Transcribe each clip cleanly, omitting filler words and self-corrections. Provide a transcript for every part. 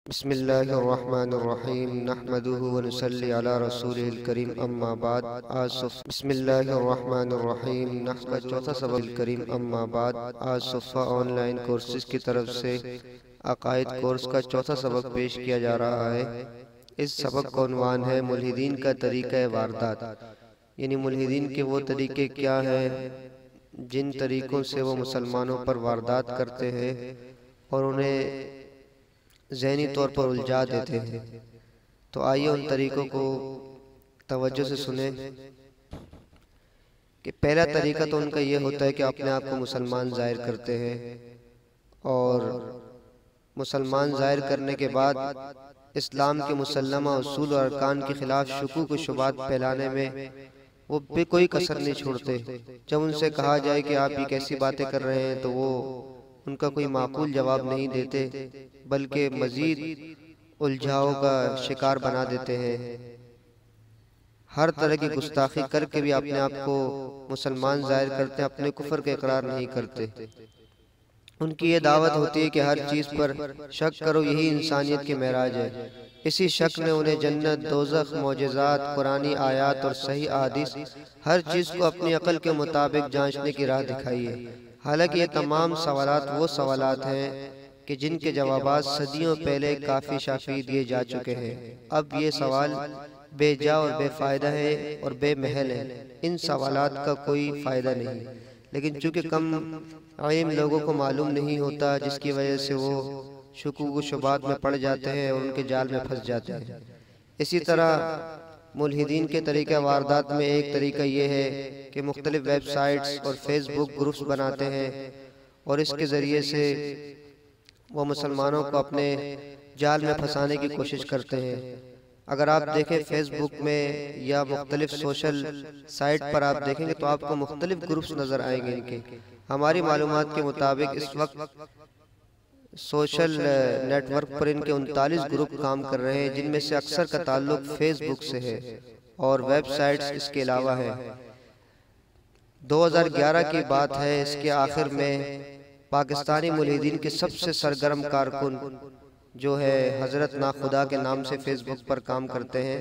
बिस्मिल्लाहिर्रहमानिर्रहीम नहमदुहु व नुसल्ली अला रसूलिल करीम अम्मा बाद। बिस्मिल्लाहिर्रहमानिर्रहीम नहमद चौथा सबक करीम अम्मा बाद। आज सुफ़ा ऑनलाइन कोर्सेज की तरफ से अकायद कोर्स का चौथा सबक पेश किया जा रहा है। इस सबक का उन्वान है मुल्हिदीन का तरीक़ा वारदात, यानी मुल्हिदीन के वो तरीके क्या हैं जिन तरीक़ों से वो मुसलमानों पर वारदात करते हैं और उन्हें ज़हनी तौर पर उलझा देते हैं। तो आइए उन तरीक़ों को तवज्जो से सुने कि पहला तरीक़ा तो उनका ये होता है कि अपने आप को मुसलमान ज़ाहिर करते हैं और मुसलमान ज़ाहिर करने के बाद इस्लाम के मुसल्लमा उसूल और अरकान के ख़िलाफ़ शुकूक व शुबात फैलाने में वो भी कोई कसर नहीं छोड़ते। जब उनसे कहा जाए कि आप ये कैसी बातें कर रहे हैं तो वो उनका कोई माकूल जवाब नहीं देते, बल्कि मज़ीद उलझाव का शिकार बना देते हैं। हर तरह की गुस्ताखी करके भी अपने आप को मुसलमान ज़ाहिर करते हैं, अपने कुफ्र का इकरार नहीं करते। उनकी ये दावत होती है कि हर चीज़ पर शक करो, यही इंसानियत की महराज है। इसी शक ने उन्हें जन्नत, दोज़ख, मौजिज़ात, कुरानी आयात और सही अहादीस हर चीज़ को अपनी अक़ल के मुताबिक जांचने की राह दिखाई है। हालांकि ये तमाम सवालात वो सवालात हैं कि जिनके जवाबात सदियों पहले काफ़ी शाफी दिए जा चुके हैं। अब ये सवाल बेजा और बेफ़ायदा है और बेमहल है। इन सवालात का कोई फ़ायदा नहीं, लेकिन चूँकि कम इल्म लोगों को मालूम नहीं होता, जिसकी वजह से वो शुकूक शुबात में पड़ जाते हैं और उनके जाल में फंस जाते हैं। इसी तरह मुल्हिदीन के तरीक़ा वारदात में एक तरीक़ा ये है कि मुख्तलिफ़ वेबसाइट्स और फेसबुक ग्रुप्स बनाते हैं और इसके ज़रिए से वो मुसलमानों को अपने जाल में फंसाने की कोशिश करते हैं। अगर आप देखें फेसबुक में या मुख्तलिफ़ सोशल साइट पर आप देखेंगे तो आपको मुख्तलिफ़ ग्रुप्स नज़र आएंगे इनके। हमारी मालूमात के मुताबिक इस वक्त सोशल नेटवर्क पर इनके 39 ग्रुप काम कर रहे हैं, जिनमें से अक्सर का ताल्लुक फेसबुक से है और वेबसाइट्स इसके अलावा है। 2011 की बात है, इसके आखिर में पाकिस्तानी मुल्हिदीन के सबसे सरगर्म कारकुन जो है हज़रत ना खुदा के नाम से फेसबुक पर काम करते हैं,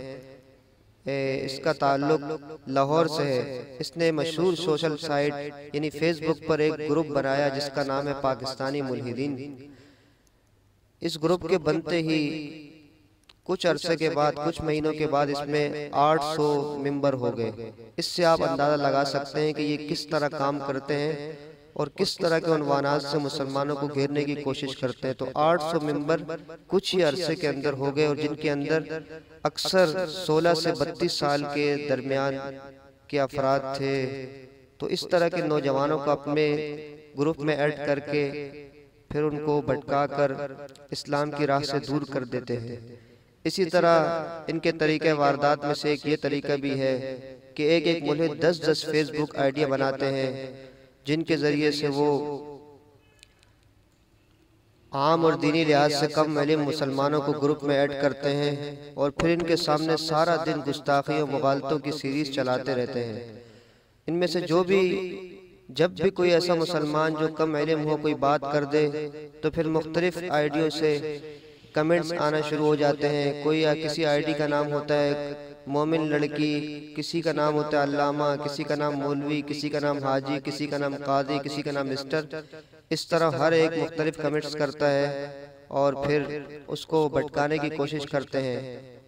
इसका ताल्लुक लाहौर से है। इसने मशहूर सोशल साइट यानी फेसबुक पर एक ग्रुप बनाया जिसका नाम है पाकिस्तानी मुल्हिदीन। इस ग्रुप के बनते ही कुछ अरसे के बाद, कुछ महीनों के बाद इसमें 800 मेंबर हो गए। इससे आप अंदाज़ा लगा सकते हैं कि ये किस तरह काम करते हैं और किस तरह के उन्वानात से मुसलमानों को घेरने की कोशिश करते हैं। तो 800 मेंबर कुछ ही अरसे के अंदर हो गए और जिनके अंदर अक्सर 16 से 32 साल के दरमियान के अफराद थे। तो इस तरह के नौजवानों को अपने ग्रुप में ऐड करके फिर उनको भटका कर इस्लाम की राह से दूर कर देते हैं। इसी तरह इनके तरीक़े वारदात में से एक ये तरीका भी है कि एक एक मुल्हिद 10-10 फेसबुक आइडिया बनाते हैं, जिनके ज़रिए से वो आम और दीनी लिहाज से कम इल्म मुसलमानों को ग्रुप में ऐड करते हैं और फिर इनके सामने सारा दिन गुस्ताखी और मुगालतों की सीरीज़ चलाते रहते हैं। इनमें से जब भी कोई ऐसा मुसलमान जो कम इल्म हो कोई बात कर दे तो फिर मुख्तलिफ आइडियों से कमेंट्स आना शुरू हो जाते हैं। कोई किसी आईडी का नाम होता है मोमिन लड़की, किसी का नाम होता है अल्लामा, किसी का नाम मौलवी, किसी का नाम हाजी, किसी का नाम कादी, किसी का नाम मिस्टर। इस तरह हर एक मुख्तलिफ कमेंट्स करता है और फिर उसको भटकाने की कोशिश करते हैं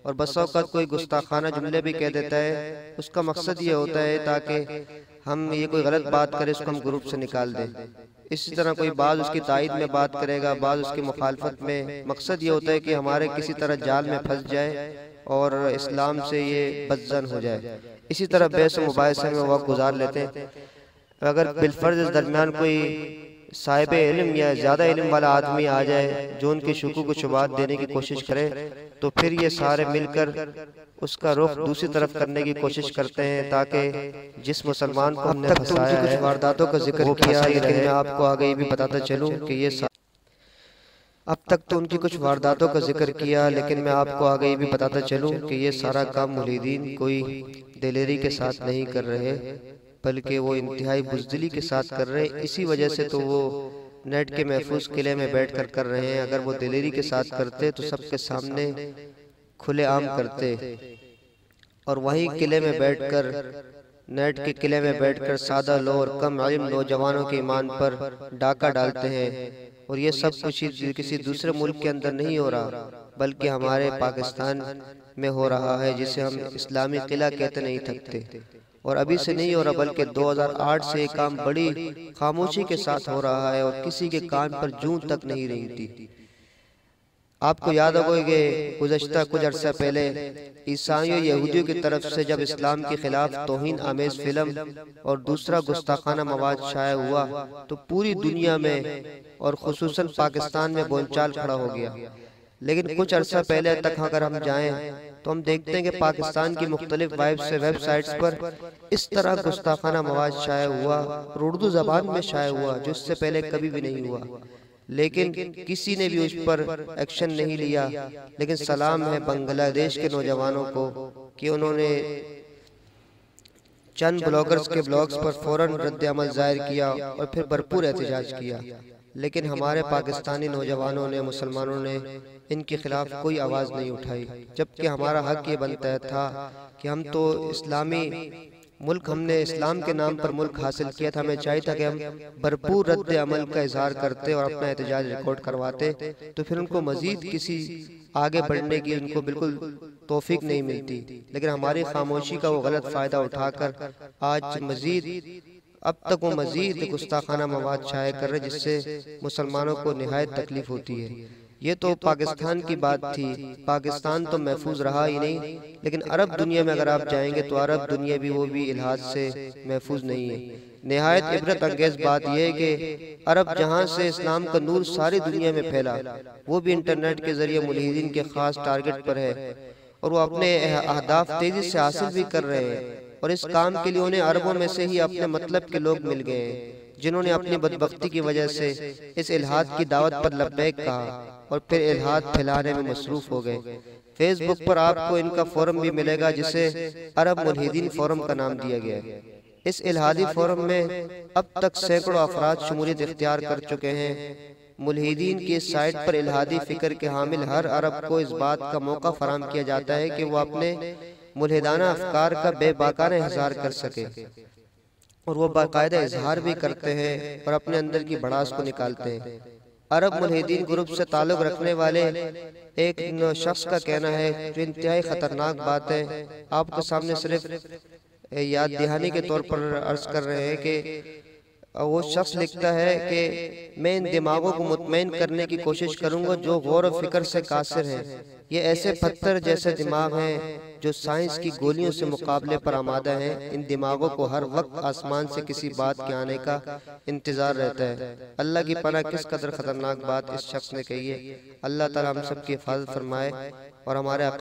और बस औक़ात कोई गुस्ताखाना जुमले भी कह देता है। उसका मकसद ये होता है ताकि हम ये कोई गलत बात करें उसको हम ग्रुप से निकाल दें। इसी तरह कोई बाज़ उसकी तायद में बात करेगा, बाज़ उसकी मुखालफत में। मकसद ये होता है कि हमारे किसी तरह जाल में फंस जाए और इस्लाम से ये बदज़न हो जाए। इसी तरह बहस मुबाहिसे में वक्त गुजार लेते हैं। अगर बिलफर्ज इस दरमियान कोई साहिब इल्म या ज़्यादा इल्म वाला आदमी आ जाए जो उनकी शुकूक शुबात देने की कोशिश करे तो फिर ये सारे मिलकर उसका रुख दूसरी तरफ करने की कोशिश करते हैं ताकि जिस मुसलमान को हमने फंसाया है, कुछ वारदातों का जिक्र किया, लेकिन मैं आपको आगे ये भी बताता चलूँ कि ये अब तक तो उनकी कुछ वारदातों का जिक्र किया, लेकिन मैं आपको आगे ये भी बताता चलूँ कि ये सारा काम मुल्हिदीन कोई दिलेरी के साथ नहीं कर रहे, बल्कि वो इंतहाई बुज़दिली के साथ कर रहे हैं। इसी वजह से तो वो नेट के महफूज किले में बैठकर कर रहे हैं। अगर वो दिलेरी के साथ करते तो सबके सामने खुलेआम करते, और वहीं किले में बैठकर, नेट के किले में बैठकर सादा लो और कम इल्म नौजवानों के ईमान पर डाका डालते हैं। और ये सब कुछ किसी दूसरे मुल्क के अंदर नहीं हो रहा, बल्कि हमारे पाकिस्तान में हो रहा है, जिसे हम इस्लामी किला कहते नहीं थकते। और अभी से नहीं हो रहा, बल्कि 2008 से ये काम बड़ी खामोशी के साथ हो रहा है और किसी के कान पर जूं तक नहीं रेंगती। आपको याद होगा कि गुज़श्ता कुछ अर्सा पहले ईसाइयों यहूदियों की तरफ से जब इस्लाम के खिलाफ तौहीन आमेज फिल्म और दूसरा गुस्ताखाना मवाद शाया हुआ, तो पूरी दुनिया में और खुसूसन पाकिस्तान में बोलचाल खड़ा हो गया। लेकिन कुछ अर्सा पहले तक अगर हम जाएं तो हम देखते हैं कि पाकिस्तान की मुख्तलिफ वेबसाइट्स पर इस तरह गुस्ताखाना मवाद शाया हुआ और उर्दू ज़बान में शाया हुआ, जो इससे पहले कभी भी नहीं हुआ। लेकिन किसी ने भी उस पर एक्शन नहीं लिया। लेकिन सलाम है बांग्लादेश के नौजवानों को कि उन्होंने चंद ब्लॉगर्स के ब्लॉग्स पर फौरन रद्द अमल जाहिर किया और फिर भरपूर एहतजाज किया। लेकिन हमारे पाकिस्तानी नौजवानों ने, मुसलमानों ने इनके खिलाफ कोई आवाज़ नहीं उठाई, जबकि हमारा हक ये बनता था कि हम तो इस्लामी मुल्क, हमने इस्लाम के नाम पर मुल्क हासिल किया था। हमें चाहिए था कि हम भरपूर रद्द अमल का इजहार करते और अपना एहतजाज रिकॉर्ड करवाते, तो फिर उनको मजीद किसी आगे बढ़ने की उनको बिल्कुल तौफीक नहीं मिलती। लेकिन हमारी खामोशी का वो गलत फ़ायदा उठाकर आज मजीद, अब तक वो मजीद गुस्ताखाना मवाद शाया कर रहे, जिससे मुसलमानों को निहायत तकलीफ होती है। ये तो पाकिस्तान की बात थी। पाकिस्तान तो महफूज रहा ही नहीं, लेकिन अरब दुनिया में अगर आप जाएंगे तो अरब दुनिया भी वो भी इल्हाद से महफूज नहीं है। निहायत इबरत अंगेज बात यह है कि अरब जहाँ से इस्लाम का नूर सारी दुनिया में फैला, वो भी इंटरनेट के जरिए मुल्हिदीन के खास टारगेट पर है और वो अपने अहदाफ तेजी से हासिल भी कर रहे हैं। और इस काम के लिए उन्हें अरबों में से ही अपने मतलब के लोग मिल गए हैं, जिन्होंने अपनी बदबख्ती की वजह से इस इल्हाद की दावत पर लब्बैक कहा और फिर इल्हाद फैलाने में मसरूफ हो गए। फेसबुक पर आपको इनका फोरम भी मिलेगा, जिसे अरब मुल्हिदीन फोरम का नाम दिया गया है। इस इल्हादी फोरम में अब तक सैकड़ों अफराद शमूलियत इख्तियार कर चुके हैं। मुल्हिदीन की साइट पर इल्हादी फिक्र के हामिल हर अरब को इस बात का मौका फराहम किया जाता है कि वो अपने मुल्हिदाना अफकार का बेबाकाना इज़हार कर सके, और वो बाकायदा इजहार भी करते हैं और अपने अंदर की भड़ास को निकालते हैं। अरब मुल्हिदीन ग्रुप से ताल्लुक़ रखने वाले एक शख्स का कहना है, जो इंतहाई ख़तरनाक बात है, आपके सामने सिर्फ याद दहानी के तौर पर अर्ज कर रहे हैं कि वो शख्स लिखता है कि मैं इन दिमागों को मुतमईन करने की कोशिश करूंगा जो गौर व फिक्र से कासिर हैं। ये ऐसे पत्थर जैसे दिमाग हैं जो साइंस की गोलियों से मुकाबले पर आमादा हैं। इन दिमागों को हर वक्त आसमान से किसी बात के आने का इंतज़ार रहता है। अल्लाह की पनाह, किस कदर ख़तरनाक बात इस शख्स ने कही है। अल्लाह ताला हम सब की हिफाजत फरमाए और हमारे